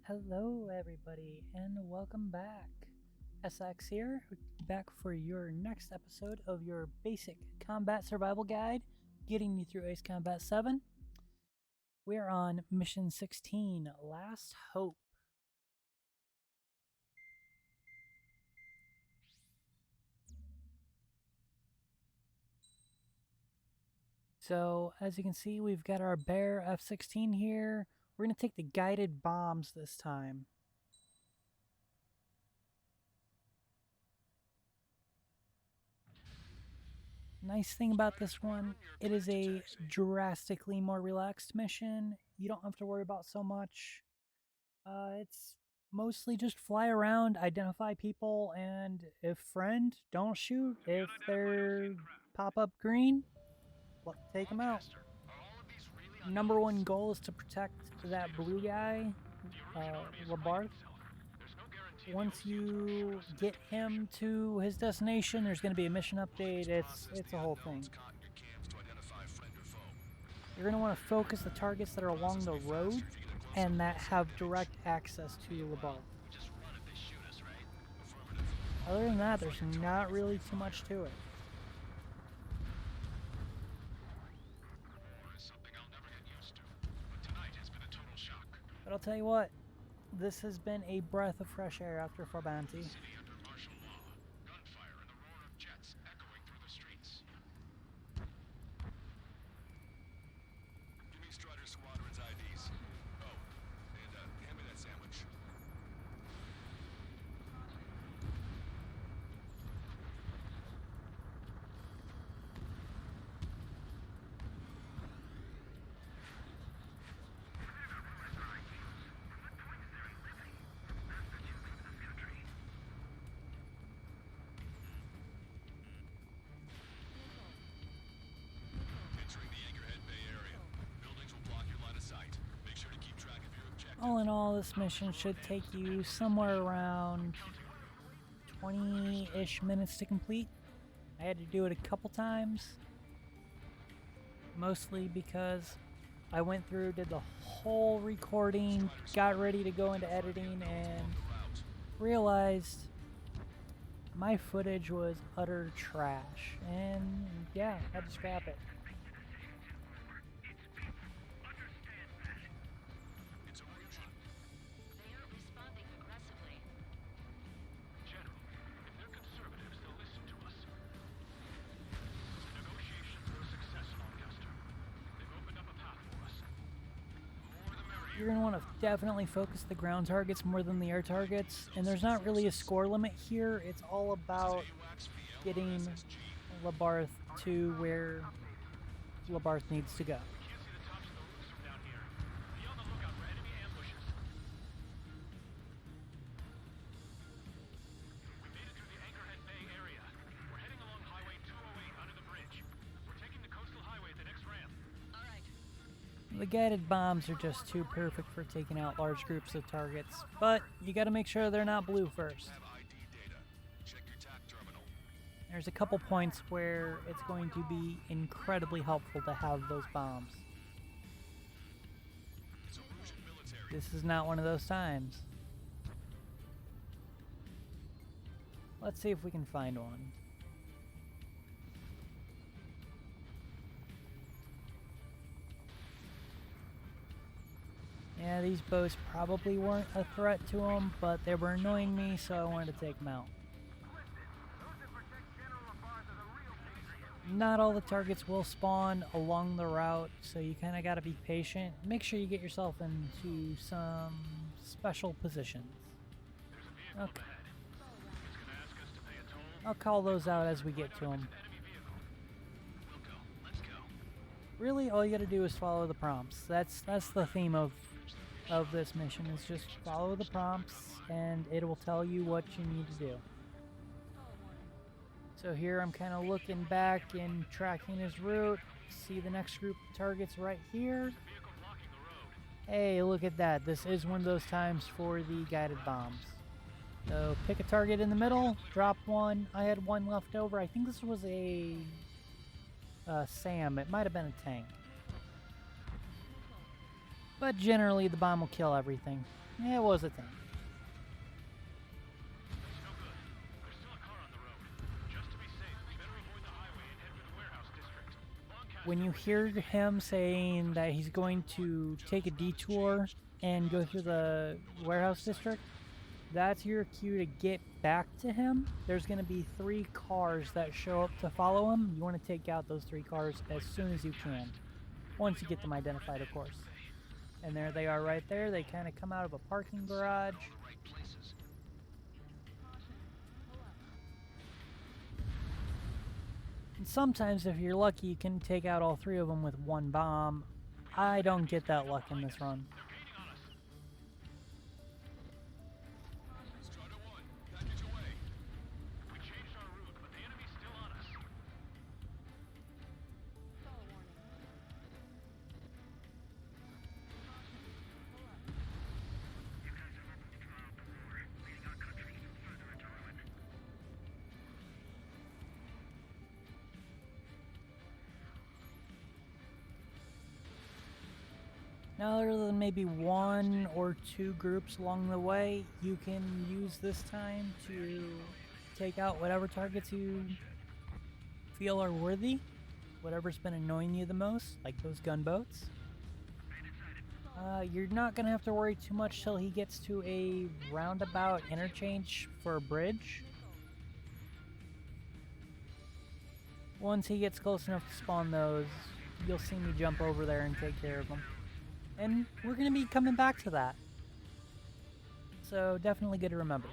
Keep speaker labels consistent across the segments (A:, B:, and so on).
A: Hello, everybody, and welcome back. SX here, back for your next episode of your basic combat survival guide, getting you through Ace Combat 7. We're on Mission 16, Last Hope. So, as you can see, we've got our Bear F-16 here. We're going to take the guided bombs this time. Nice thing about this one, it is a drastically more relaxed mission. You don't have to worry about so much. It's mostly just fly around, identify people, and if friend, don't shoot. If they're pop up green, take them out. Number one goal is to protect that blue guy, Labarth. Once you get him to his destination, there's going to be a mission update. It's a whole thing. You're going to want to focus the targets that are along the road and that have direct access to Labarth. Other than that, there's not really too much to it. But I'll tell you what, this has been a breath of fresh air after Farbanti. All in all, this mission should take you somewhere around 20-ish minutes to complete. I had to do it a couple times, mostly because I went through, did the whole recording, got ready to go into editing, and realized my footage was utter trash, and yeah, I had to scrap it. You're going to want to definitely focus the ground targets more than the air targets, and there's not really a score limit here. It's all about getting Labarth to where Labarth needs to go. The guided bombs are just too perfect for taking out large groups of targets, but you gotta make sure they're not blue first. There's a couple points where it's going to be incredibly helpful to have those bombs. This is not one of those times. Let's see if we can find one. Yeah, these bows probably weren't a threat to them, but they were annoying me, so I wanted to take them out. Not all the targets will spawn along the route, so you kind of got to be patient. Make sure you get yourself into some special positions. Okay. I'll call those out as we get to them. Really, all you got to do is follow the prompts. That's the theme of this mission, is just follow the prompts and it will tell you what you need to do. So here I'm kind of looking back and tracking his route. See the next group of targets right here. Hey, look at that. This is one of those times for the guided bombs. So pick a target in the middle, drop one. I had one left over. I think this was a SAM. It might have been a tank. But generally the bomb will kill everything. Yeah, it was a thing. When you hear him saying that he's going to take a detour and go through the warehouse district, that's your cue to get back to him. There's going to be 3 cars that show up to follow him. You want to take out those 3 cars as soon as you can. Once you get them identified, of course. And there they are right there. They kind of come out of a parking garage. And sometimes, if you're lucky, you can take out all 3 of them with 1 bomb. I don't get that luck in this run. Now, other than maybe 1 or 2 groups along the way, you can use this time to take out whatever targets you feel are worthy, whatever's been annoying you the most, like those gunboats. You're not going to have to worry too much till he gets to a roundabout interchange for a bridge. Once he gets close enough to spawn those, you'll see me jump over there and take care of them. And we're going to be coming back to that. So definitely good to remember.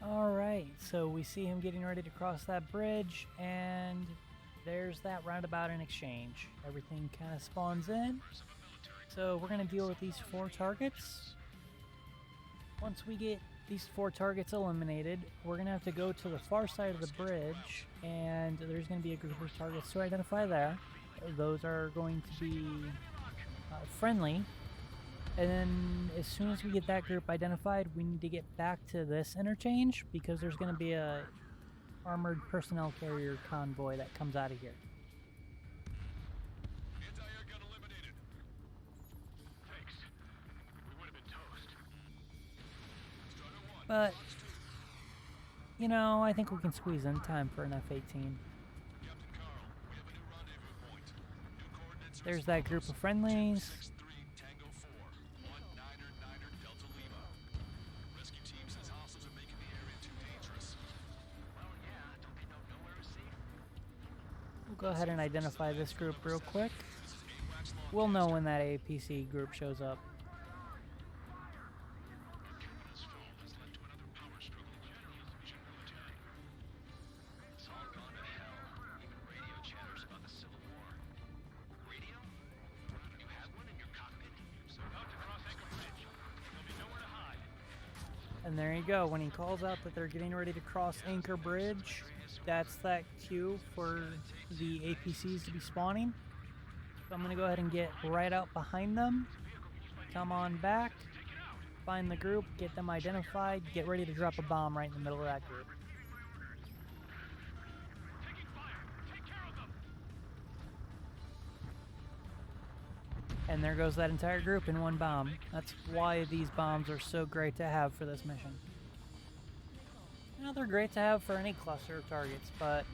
A: Alright, so we see him getting ready to cross that bridge, and there's that roundabout in exchange. Everything kind of spawns in. So we're going to deal with these 4 targets. Once we get these 4 targets eliminated, we're going to have to go to the far side of the bridge, and there's going to be a group of targets to identify there. Those are going to be friendly. And then as soon as we get that group identified, we need to get back to this interchange because there's going to be a armored personnel carrier convoy that comes out of here.
B: Anti-air gun eliminated. Thanks. We would have been toast.
A: But, you know, I think we can squeeze in time for an F-18.
B: Captain Carl, we have a new rendezvous point. New coordinates are
A: There's that group of friendlies.
B: 63 Tango 4, 1999 Delta Lima. Rescue team says hostiles are making the area too dangerous. Well, yeah, don't they know nowhere is safe?
A: We'll go ahead and identify this group real quick. We'll know when that APC group shows up.
B: This film has led to another power struggle in the Indonesian military. It's all gone to hell. Even radio chatters about the Civil War. Radio? You have one in your cockpit? So about to cross Anchor Bridge. There'll be nowhere to hide.
A: And there you go. When he calls out that they're getting ready to cross Anchor Bridge, that's that cue for the APCs to be spawning. So I'm going to go ahead and get right out behind them. Come on back. Find the group. Get them identified. Get ready to drop a bomb right in the middle of that group.
B: Taking fire! Take
A: And there goes that entire group in one bomb. That's why these bombs are so great to have for this mission. You know, they're great to have for any cluster of targets, but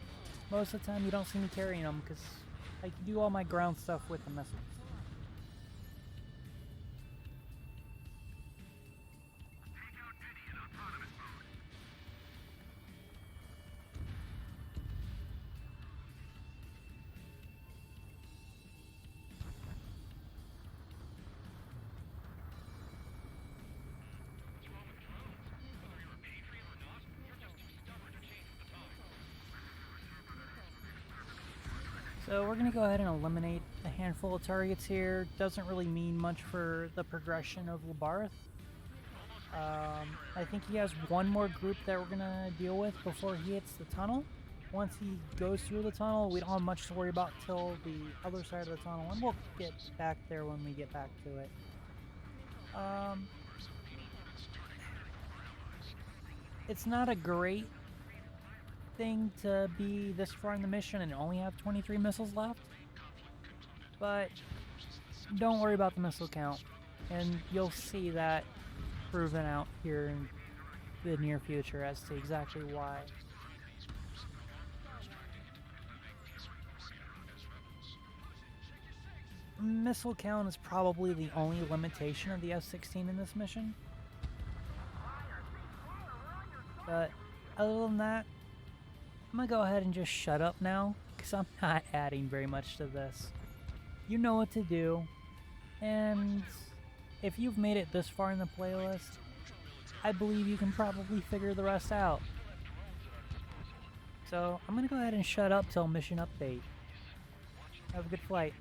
A: most of the time you don't see me carrying them because I can do all my ground stuff with the missiles. So we're going to go ahead and eliminate a handful of targets here. Doesn't really mean much for the progression of Labarth. I think he has one more group that we're going to deal with before he hits the tunnel. Once he goes through the tunnel, we don't have much to worry about till the other side of the tunnel, and we'll get back there when we get back to it. It's not a great thing to be this far in the mission and only have 23 missiles left, but don't worry about the missile count, and you'll see that proven out here in the near future as to exactly why. Missile count is probably the only limitation of the F-16 in this mission, but other than that, I'm gonna go ahead and just shut up now, because I'm not adding very much to this. You know what to do, and if you've made it this far in the playlist, I believe you can probably figure the rest out. So I'm gonna go ahead and shut up till mission update. Have a good flight.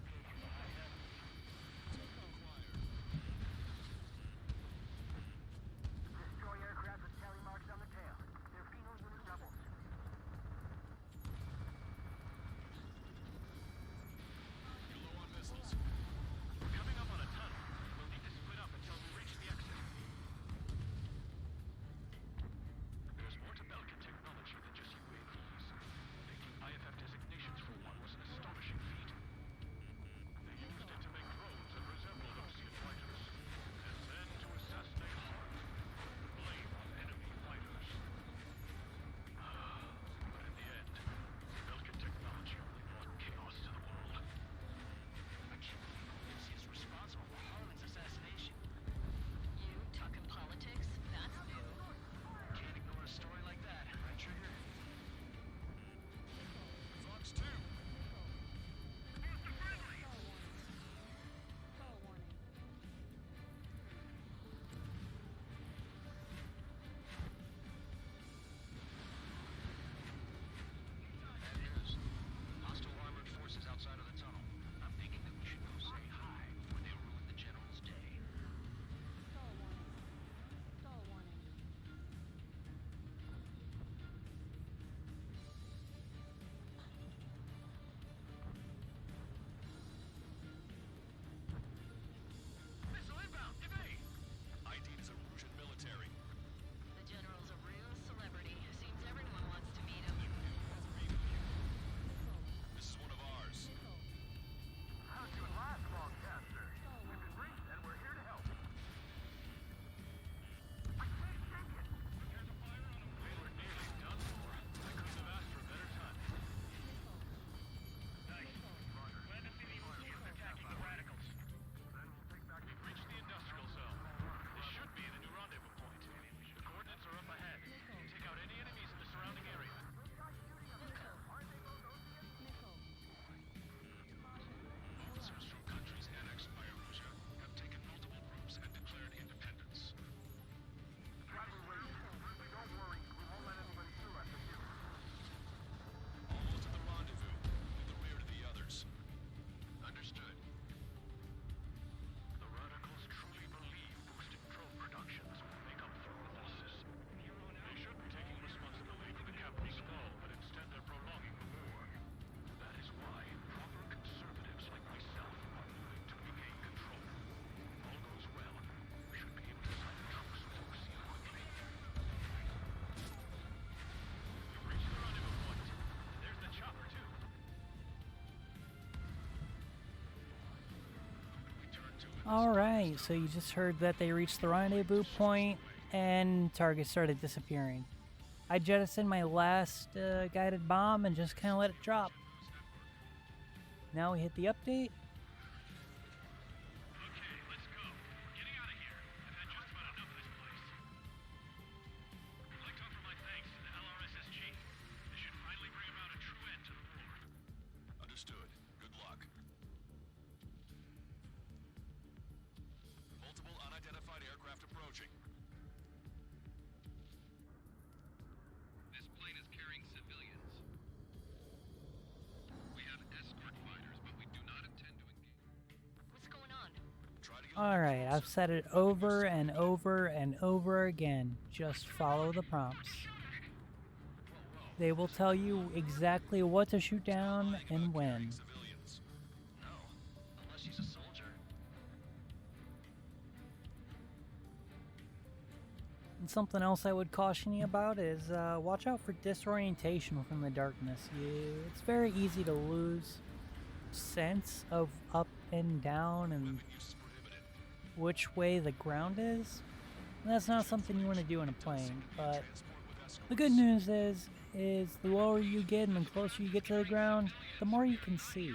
A: Alright, so you just heard that they reached the rendezvous point and targets started disappearing. I jettisoned my last guided bomb and just kind of let it drop. Now we hit the update.
B: Okay, let's go. We're getting out of here. I've had just about enough of this place. I'd like to offer my thanks to the LRSSG. This should finally bring about a true end to the war. Understood. Good luck. Multiple unidentified aircraft approaching. This plane is carrying civilians. We have escort fighters, but we do not intend to engage. What's going on? Try to get
A: Alright, I've said it over and over and over again. Just follow the prompts. They will tell you exactly what to shoot down and when.
B: civilians. No, unless she's a soldier.
A: And something else I would caution you about is watch out for disorientation from the darkness. It's very easy to lose sense of up and down and
B: Use is prohibited.
A: which way the ground is. And that's not something you want to do in a plane, but
B: Transport with escort.
A: the good news is the lower you get and the closer you get to the ground, the more you can see.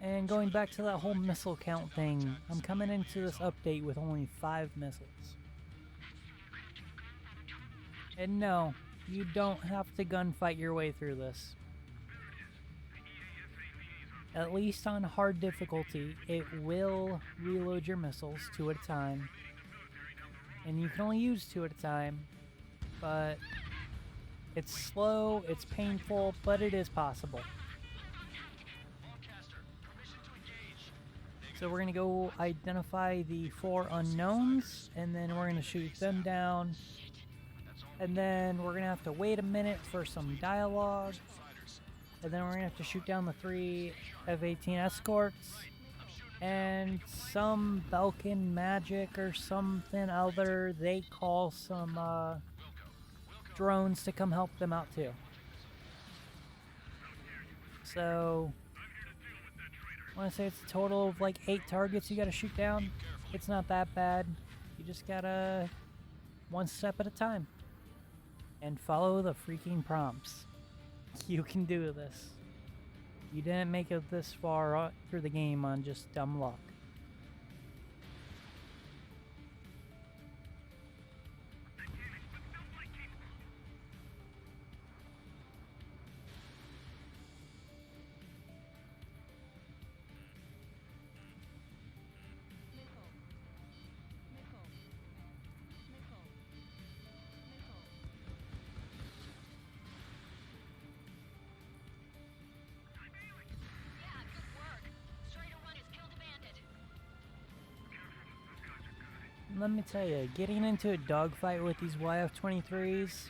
A: And going back to that whole missile count thing, I'm coming into this update with only 5 missiles. And no, you don't have to gunfight your way through this. At least on hard difficulty, it will reload your missiles 2 at a time. And you can only use 2 at a time, but it's slow, it's painful, but it is possible.
B: Broadcaster, permission to engage.
A: So we're gonna go identify the 4 unknowns, and then we're gonna shoot them down. And then we're gonna have to wait a minute for some dialogue.
B: Fighters.
A: And then we're gonna have to shoot down the 3 F-18 escorts. And some Belkin magic or something other. They call some drones to come help them out too. So I want to say it's a total of like 8 targets you gotta shoot down. It's not that bad. You just gotta one step at a time. And follow the freaking prompts. You can do this. You didn't make it this far through the game on just dumb luck.
C: Yeah, good work. Strider 1 has killed a bandit.
A: Let me tell you, getting into a dogfight with these YF-23s,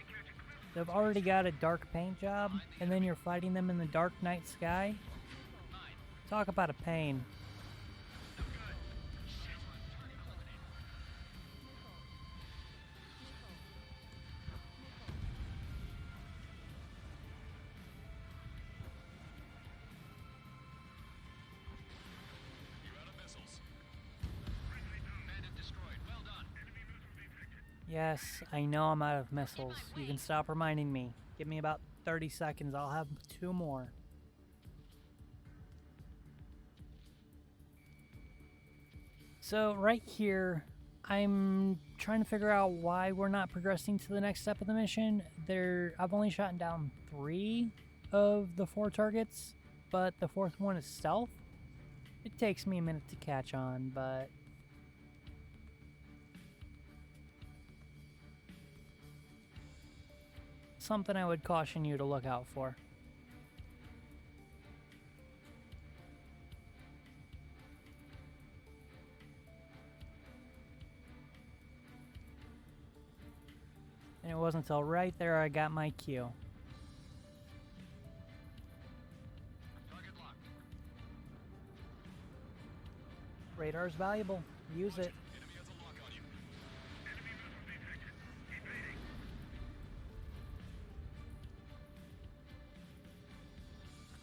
A: they've already got a dark paint job, and then you're fighting them in the dark night sky. Talk about a pain.
B: You're out of missiles. Bandit destroyed. Well done.
A: Yes, I know I'm out of missiles. You can stop reminding me. Give me about 30 seconds, I'll have 2 more. So right here, I'm trying to figure out why we're not progressing to the next step of the mission. I've only shot down 3 of the 4 targets, but the 4th one is stealth. It takes me a minute to catch on, but something I would caution you to look out for. And it wasn't until right there I got my cue.
B: Target locked.
A: Radar's valuable. Use it.
B: Enemy has a lock on you.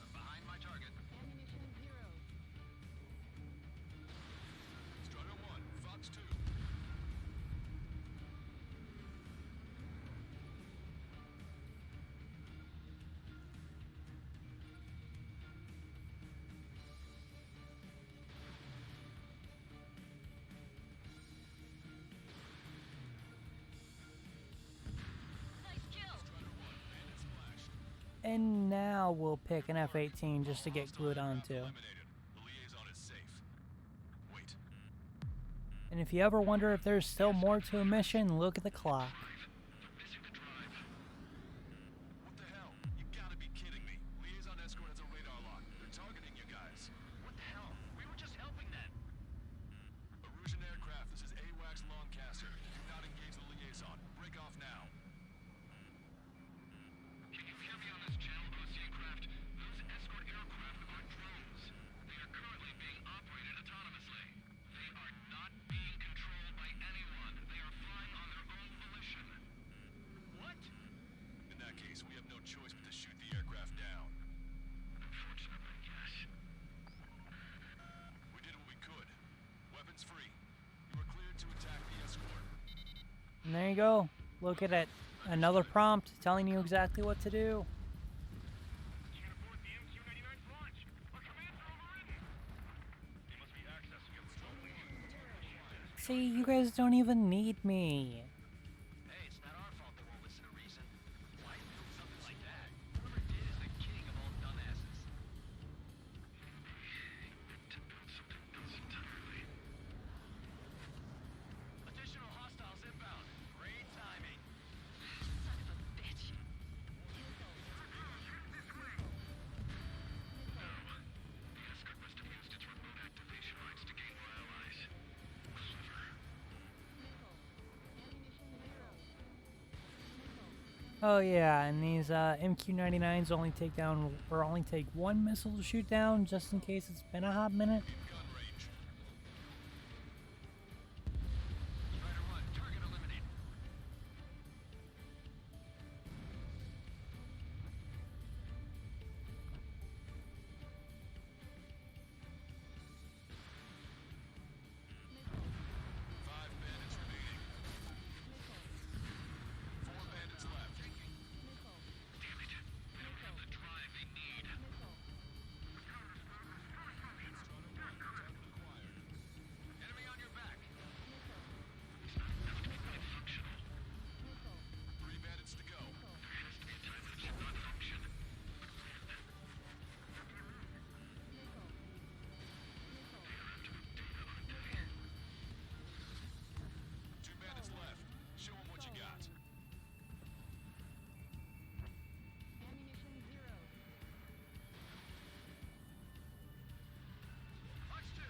B: I'm behind my target.
C: Ammunition 0.
A: And now we'll pick an F-18 just to get glued onto.
B: Eliminated. The liaison is safe. Wait.
A: And if you ever wonder if there's still more to a mission, look at the clock.
B: Missing the drive. What the hell? You gotta be kidding me. Liaison escort has a radar lock. They're targeting you guys. What the hell? We were just helping them. Erusian aircraft, this is AWACS Lancaster. Do not engage the liaison. Break off now. Can you hear me on this channel, Ocean Craft? Those escort aircraft are drones. They are currently being operated autonomously. They are not being controlled by anyone. They are flying on their own volition. What? In that case, we have no choice but to shoot the aircraft down. Unfortunately, yes. We did what we could. Weapons free. You are cleared to attack the escort.
A: And there you go. Look at it. Another prompt telling you exactly what to do.
B: You can abort the MQ-99's launch. Our commands are overridden. You must be accessing it slowly.
A: See, you guys don't even need me.
B: Hey, it's not our fault they won't listen to reason. Why build something like that? Whoever did is the king of all dumbasses. To build something else entirely. Additional hostiles inbound. Great timing.
C: Son of a bitch.
B: The escort must have used its remote activation rights to gain more allies. Clever.
A: Oh yeah, and these MQ-99s only take one missile to shoot down, just in case it's been a hot minute.
B: Gun range. Strider 1, target eliminated. Five bandits remaining. 4 bandits left. Damn it. They don't have the drive they need. Enemy on your back. It's not enough to make it functional. 3 bandits to go. There has to be a time when it should not function. Two bandits left. Show them what you got. Watch 2.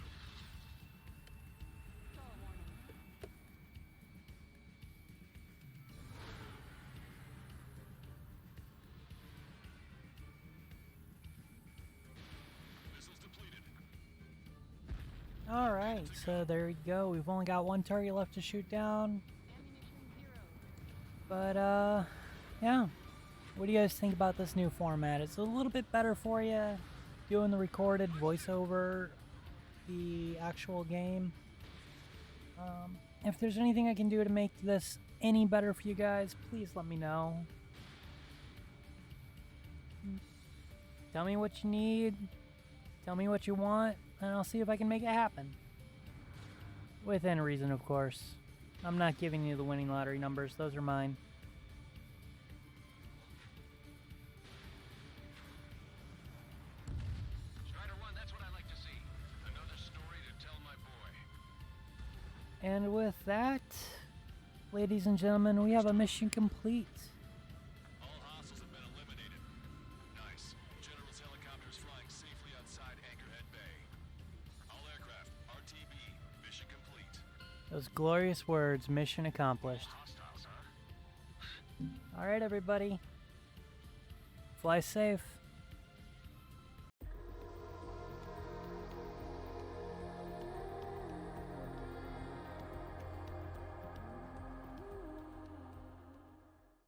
B: Missiles depleted.
A: Alright, so there you go. We've only got one target left to shoot down. But, yeah. What do you guys think about this new format? It's a little bit better for you, doing the recorded voiceover, the actual game. If there's anything I can do to make this any better for you guys, please let me know. Tell me what you need, tell me what you want, and I'll see if I can make it happen. Within reason, of course. I'm not giving you the winning lottery numbers, those are mine.
B: Strider 1, that's what I like to see. Another story to tell my boy.
A: And with that, ladies and gentlemen, we have a mission complete.
B: All hostiles have been eliminated. Nice. General's helicopter is flying safely outside Anchorhead Bay. All aircraft, RTB, mission complete.
A: Those glorious words, mission accomplished.
B: Hostiles, huh?
A: Alright, everybody. Fly safe.